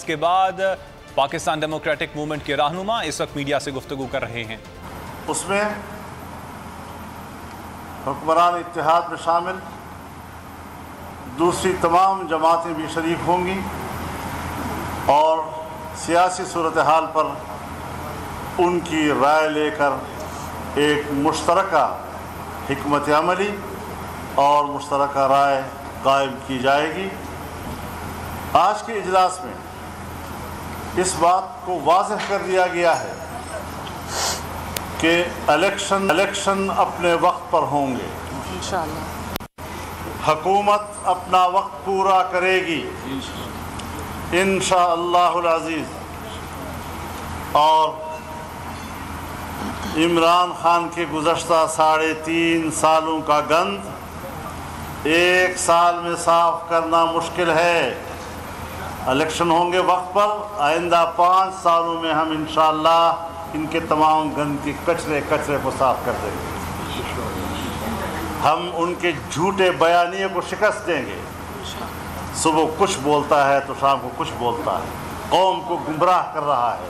بحث کے بعد پاکستان ڈیموکریٹک موومنٹ کے رہنما اس وقت میڈیا سے گفتگو کر رہے ہیں۔ اس میں حکمران اتحاد میں شامل دوسری تمام جماعتیں بھی شریک ہوں گی اور سیاسی صورتحال پر ان کی رائے لے کر ایک مشترکہ حکمت عملی اور مشترکہ رائے قائم کی جائے گی۔ آج کے اجلاس میں اس بات کو واضح کر دیا گیا ہے کہ الیکشن اپنے وقت پر ہوں گے، انشاءاللہ حکومت اپنا وقت پورا کرے گی انشاءاللہ العزیز، اور عمران خان کے گزشتہ 3.5 سالوں کا گند ایک سال میں صاف کرنا مشکل ہے۔ الیکشن ہوں گے وقت پر، آئندہ 5 سالوں میں ہم انشاءاللہ ان کے تمام گند کی کچرے کو صاف کر دیں گے۔ ہم ان کے جھوٹے بیانیے کو شکست دیں گے۔ صبح کچھ بولتا ہے تو شام کو کچھ بولتا ہے، قوم کو گمراہ کر رہا ہے،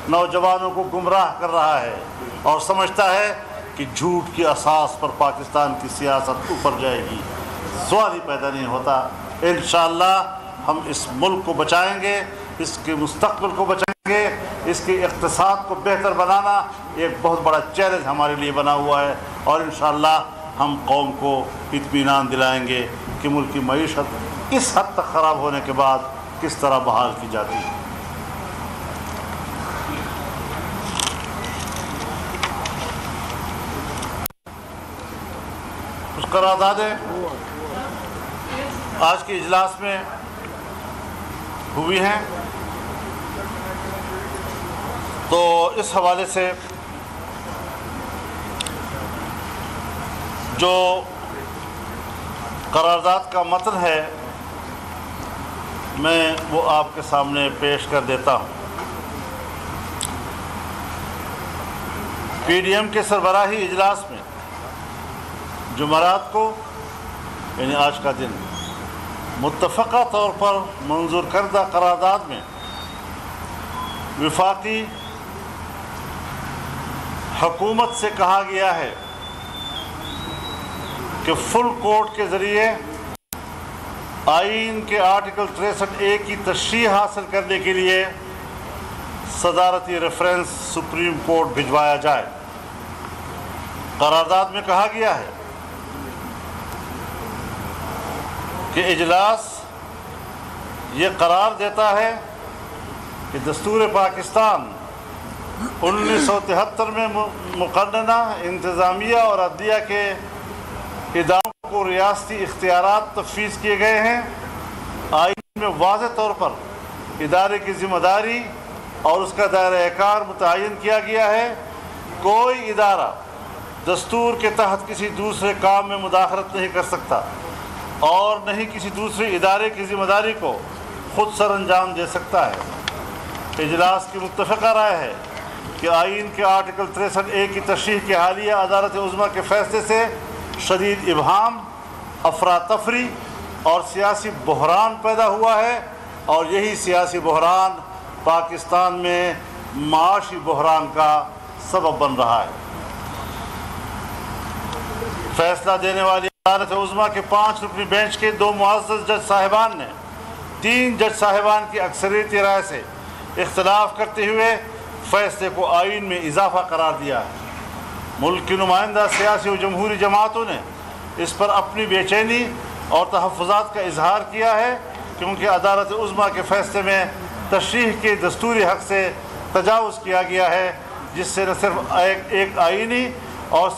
نوجوانوں کو گمراہ کر رہا ہے اور سمجھتا ہے کہ جھوٹ کی اساس پر پاکستان کی سیاست اوپر جائے گی۔ سوال ہی پیدا نہیں ہوتا۔ انشاءاللہ ہم اس ملک کو بچائیں گے، اس کے مستقبل کو بچائیں گے۔ اس کے اقتصاد کو بہتر بنانا ایک بہت بڑا چیلنج ہمارے لیے بنا ہوا ہے، اور انشاءاللہ ہم قوم کو اطمینان دلائیں گے کہ ملک کی معیشت اس حد تک خراب ہونے کے بعد کس طرح بحال کی جاتی ہے۔ کچھ قراردادیں آج کے اجلاس میں ہوئی ہیں، تو اس حوالے سے جو قرارداد کا متن ہے میں وہ آپ کے سامنے پیش کر دیتا ہوں۔ پی ڈی ایم کے سربراہی اجلاس میں جمعرات کو یعنی آج کا دن متفقہ طور پر منظور کردہ قرارداد میں وفاقی حکومت سے کہا گیا ہے کہ فل کورٹ کے ذریعے آئین کے آرٹیکل 63A کی تشریح حاصل کرنے کے لیے صدارتی ریفرنس سپریم کورٹ بھجوایا جائے۔ قرارداد میں کہا گیا ہے کہ اجلاس یہ قرار دیتا ہے کہ دستور پاکستان 1973 میں مقننہ انتظامیہ اور عدلیہ کے اداروں کو ریاستی اختیارات تفویض کیے گئے ہیں۔ آئین میں واضح طور پر ادارے کی ذمہ داری اور اس کا دائرہ کار متعین کیا گیا ہے۔ کوئی ادارہ دستور کے تحت کسی دوسرے کام میں مداخلت نہیں کر سکتا اور نہ ہی کسی دوسرے ادارے کی ذمہ داری کو خود سر انجام دے سکتا ہے۔ اجلاس کی متفقہ رائے ہے کہ آئین کے آرٹیکل 63A کی تشریح کے حالیہ عدالت عظمیٰ کے فیصلے سے شدید ابہام، افراتفری اور سیاسی بحران پیدا ہوا ہے، اور یہی سیاسی بحران پاکستان میں معاشی بحران کا سبب بن رہا ہے۔ فیصلہ دینے والی عدالت عظمیٰ کے 5 رکنی بینچ کے 2 معزز جج صاحبان نے 3 جج صاحبان کی اکثریتی رائے سے اختلاف کرتے ہوئے فیصلے کو آئین میں اضافہ قرار دیا ہے۔ ملک کی نمائندہ سیاسی و جمہوری جماعتوں نے اس پر اپنی بے چینی اور تحفظات کا اظہار کیا ہے، کیونکہ عدالت عظمیٰ کے فیصلے میں تشریح کے دستوری حق سے تجاوز کیا گیا ہے، جس سے نہ صرف ایک آئینی اور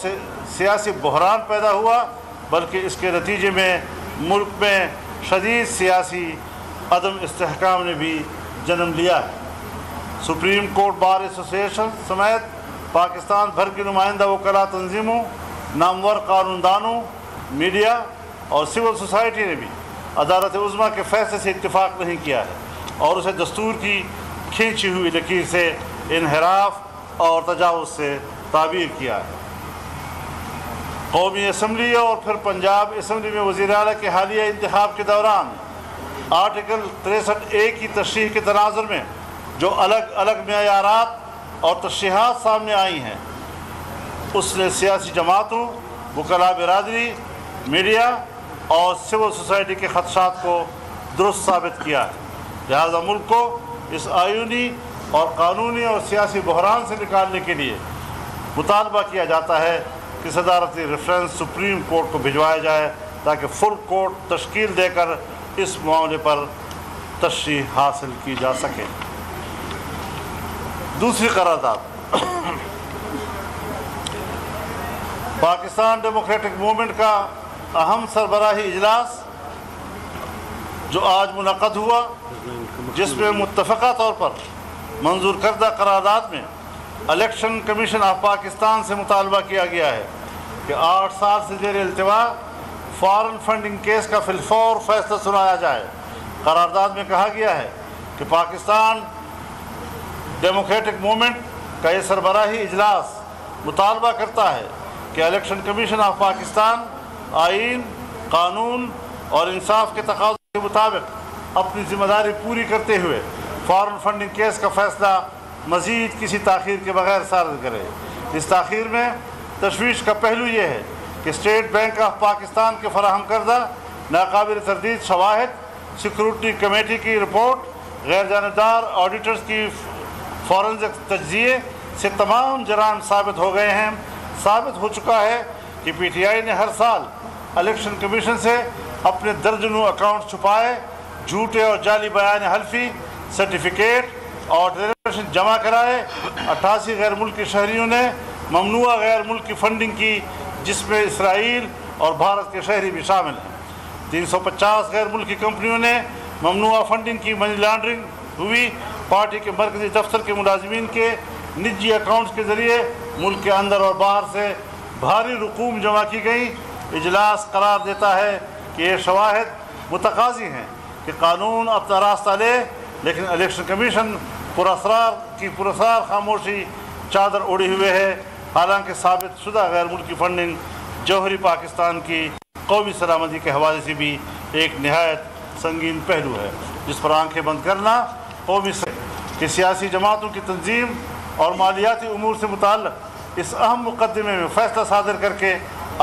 سیاسی بحران پیدا ہوا بلکہ اس کے نتیجے میں ملک میں شدید سیاسی عدم استحکام نے بھی جنم لیا ہے۔ سپریم کورٹ بار ایسوسی ایشن سمیت پاکستان بھر کی نمائندہ وکلاء تنظیموں، نامور قانون دانوں، میڈیا اور سول سوسائٹی نے بھی عدالت عظمیٰ کے فیصلے سے اتفاق نہیں کیا ہے اور اسے دستور کی کھینچی ہوئی لکیر سے انحراف اور تجاوز سے تعبیر کیا ہے۔ قومی اسمبلی اور پھر پنجاب اسمبلی میں وزیر اعلیٰ کے حالیہ انتخاب کے دوران आर्टिकल 63A की तशरीह के तनाजुर में जो अलग अलग मेयारात और तशरीहात सामने आई हैं, उसने सियासी जमातों, वकला बिरादरी, मीडिया और सिविल सोसाइटी के खदशात को दुरुस्त साबित किया है। लिहाजा मुल्क को इस आयूनी और कानूनी और सियासी बहरान से निकालने के लिए मुतालबा किया जाता है कि सदारती रेफरेंस सुप्रीम कोर्ट को भिजवाया जाए ताकि फुल कोर्ट तश्कील देकर इस मामले पर तशरीह हासिल की जा सके। दूसरी करारदाद, पाकिस्तान डेमोक्रेटिक मूवमेंट का अहम सरबराही इजलास जो आज मुनक़द हुआ, जिसमें मुत्तफ़क़ा तौर पर मंजूर करदा करारदाद में इलेक्शन कमीशन ऑफ पाकिस्तान से मुतालबा किया गया है कि 8 साल से ज़ेर इल्तिवा फॉरेन फंडिंग केस का फिलफौर फैसला सुनाया जाए। करारदाद में कहा गया है कि पाकिस्तान डेमोक्रेटिक मूवमेंट का ये सरबराही इजलास मुतालबा करता है कि इलेक्शन कमीशन ऑफ पाकिस्तान आइन, कानून और इंसाफ के तकाज़े के मुताबिक अपनी जिम्मेदारी पूरी करते हुए फॉरेन फंडिंग केस का फ़ैसला मज़ीद किसी ताख़ीर के बगैर सारद करे। इस ताख़ीर में तशवीश का पहलू ये है कि स्टेट बैंक ऑफ पाकिस्तान के फराहम करदा नाकाबिल तरदीद शवाहिद, सिक्योरिटी कमेटी की रिपोर्ट, गैर जानबदार ऑडिटर्स की फॉरेंसिक तज्ज़िये से तमाम जराम साबित हो गए हैं। साबित हो चुका है कि PTI ने हर साल इलेक्शन कमीशन से अपने दर्जनों अकाउंट छुपाए, झूठे और जाली बयान हल्फी, सर्टिफिकेट और डिक्लेरेशन जमा कराए। 88 गैर मुल्की शहरियों ने ममनुआ गैर मुल्की फंडिंग की, जिसमें इसराइल और भारत के शहरी भी शामिल हैं। 350 गैर मुल्की कंपनियों ने ममनुआ फंडिंग की। मनी लॉन्ड्रिंग हुई। पार्टी के मरकजी दफ्तर के मुलाजमीन के निजी अकाउंट्स के ज़रिए मुल्क के अंदर और बाहर से भारी रकूम जमा की गई। इजलास करार देता है कि ये शवाहिद मुतकाज़ी हैं कि कानून अपना रास्ता ले, लेकिन इलेक्शन कमीशन पुरअसरार खामोशी चादर ओढ़े हुए है। हालांकि साबित शुदा गैर मुल्की फंडिंग जौहरी पाकिस्तान की कौमी सलामती के हवाले से भी एक नहायत संगीन पहलू है, जिस पर आंखें बंद करना कौमी की सियासी जमातों की तंजीम और मालियाती उमूर से मुताल्लिक़ इस अहम मुकदमे में फ़ैसला सादर करके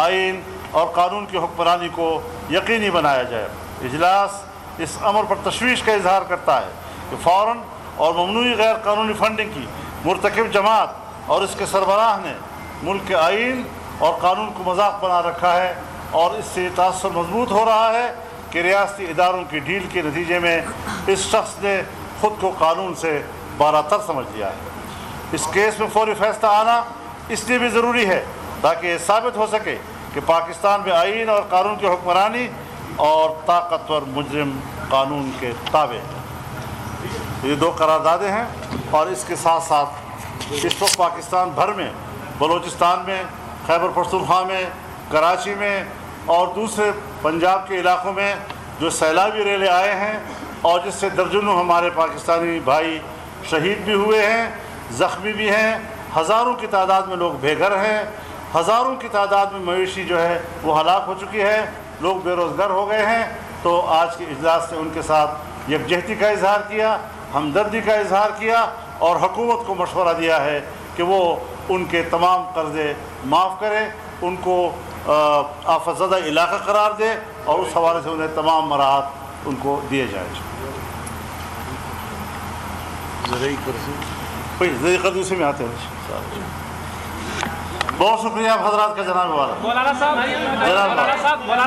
आइन और कानून की हुक्मरानी को यकीनी बनाया जाए। इजलास इस अमर पर तशवीश का इजहार करता है कि फ़ौरन और ममनूई गैर कानूनी फंडिंग की मुर्तकिब जमात और इसके सरबराह ने मुल्क के आइन और कानून को मजाक बना रखा है, और इससे तासुर मजबूत हो रहा है कि रियासती इदारों की ढील के नतीजे में इस शख्स ने ख़ुद को कानून से बारातर समझ लिया है। इस केस में फौरी फैसला आना इसलिए भी ज़रूरी है ताकि ये साबित हो सके कि पाकिस्तान में आइन और कानून की हुक्मरानी और ताकतवर मुजरिम कानून के ताबे हैं। ये 2 करारदादें हैं, और इसके साथ साथ इस वक्त पाकिस्तान भर में, बलूचिस्तान में, खैबर पख्तूनख्वा में, कराची में और दूसरे पंजाब के इलाक़ों में जो सैलाबी रेले आए हैं, और जिससे दर्जनों हमारे पाकिस्तानी भाई शहीद भी हुए हैं, ज़ख्मी भी हैं, हज़ारों की तादाद में लोग बेघर हैं, हज़ारों की तादाद में मवेशी जो है वो हलाक हो चुकी है, लोग बेरोज़गार हो गए हैं। तो आज के इजलास ने उनके साथ यकजहती का इजहार किया, हमदर्दी का इजहार किया, और हुकूमत को मशवरा दिया है कि वो उनके तमाम कर्ज़े माफ़ करे, उनको आफतज़दा इलाक़ा करार दे, और उस हवाले से उन्हें तमाम मराहत उनको दिए जाए। ज़रूरी में आते हैं। बहुत शुक्रिया आप हजरात का। जनाब वाला मौलाना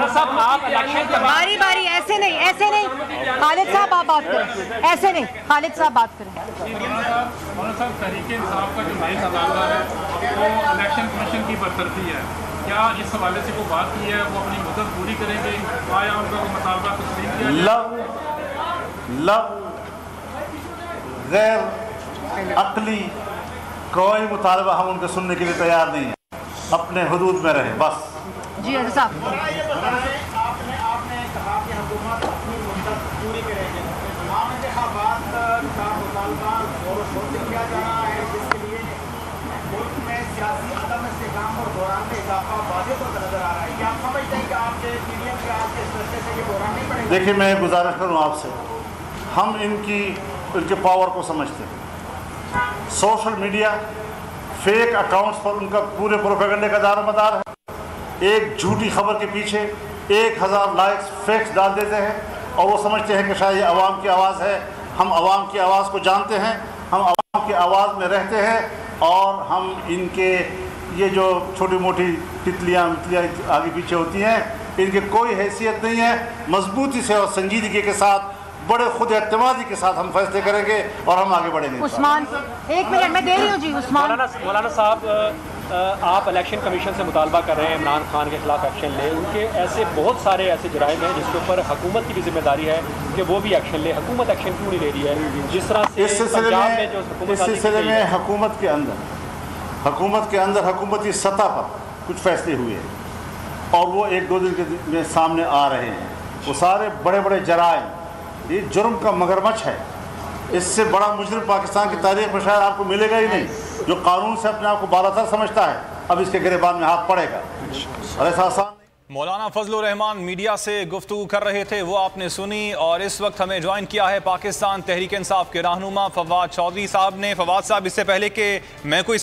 साहब आप इलेक्शन बारी बारी ऐसे नहीं खालिद साहब आप बात करें, ऐसे नहीं खालिद साहब बात करें। मौलाना साहब तहरीक इंसाफ का जो नई मुतालबा है वो इलेक्शन कमीशन की बरतरफी है, क्या इस हवाले से कोई बात की है? वो अपनी मदद पूरी करेंगे? आया उनका कोई मुतालबा तस्लीम किया? गैर अक्ली कोई मुतालबा हम उनके सुनने के लिए तैयार नहीं है। अपने हुदूद में रहे बस। जी हज़रत साहब, आपने कहा कि हुकूमत अपनी मुद्दत पूरी करेगी। तमाम इंतखाबात का मुतालबा ज़ोर शोर से किया जा रहा है, जिसके लिए मुल्क में सियासी अदम इस्तेहकाम और बहरान में इजाफा वाज़ेह होता नजर आ रहा है। क्या आप समझते हैं कि आपके पीडीएम के आज के इस फैसले से से ये बहरान नहीं बढ़ेगा? देखिए, मैं गुजारिश करूँ आपसे, हम इनके पावर को समझते हैं। सोशल मीडिया फेक अकाउंट्स पर उनका पूरे प्रोपेगेंडे का दारोमदार है। एक झूठी खबर के पीछे 1000 लाइक्स फैक्ट्स डाल देते हैं और वो समझते हैं कि शायद ये आवाम की आवाज़ है। हम आवाम की आवाज़ को जानते हैं, हम आवाम की आवाज़ में रहते हैं और हम इनके ये जो छोटी मोटी तितलियाँ आगे पीछे होती हैं, इनकी कोई हैसियत नहीं है। मजबूती से और संजीदगी के साथ, बड़े खुद एतमादी के साथ हम फैसले करेंगे और हम आगे बढ़ेंगे। उस्मान, 1 मिनट मैं दे रही हूँ जी। उस्मान, मौलाना साहब, आप इलेक्शन कमीशन से मुतालबा कर रहे हैं इमरान खान के खिलाफ एक्शन ले। उनके ऐसे बहुत सारे ऐसे जुराइम हैं जिसके ऊपर हुकूमत की भी जिम्मेदारी है कि वो भी एक्शन ले। हुकूमत एक्शन क्यों नहीं ले रही है? जिस तरह से इस सिलसिले में हुकूमत के अंदर हुकूमती सतह पर कुछ फैसले हुए हैं और वो 1-2 दिन में सामने आ रहे हैं। वो सारे बड़े बड़े जराइम, ये जुर्म का मगरमच्छ है। इससे बड़ा मुजरिम पाकिस्तान की तारीख में शायद आपको मिलेगा ही नहीं, जो कानून से अपने आप को बालातर समझता है, अब इसके गिरबान में हाथ पड़ेगा। और ऐसा आसान मौलाना फजलुर रहमान मीडिया से गुफ्तगू कर रहे थे, वो आपने सुनी। और इस वक्त हमें ज्वाइन किया है पाकिस्तान तहरीक इंसाफ के रहनुमा फवाद चौधरी साहब ने। फवाद साहब, इससे पहले कि मैं कोई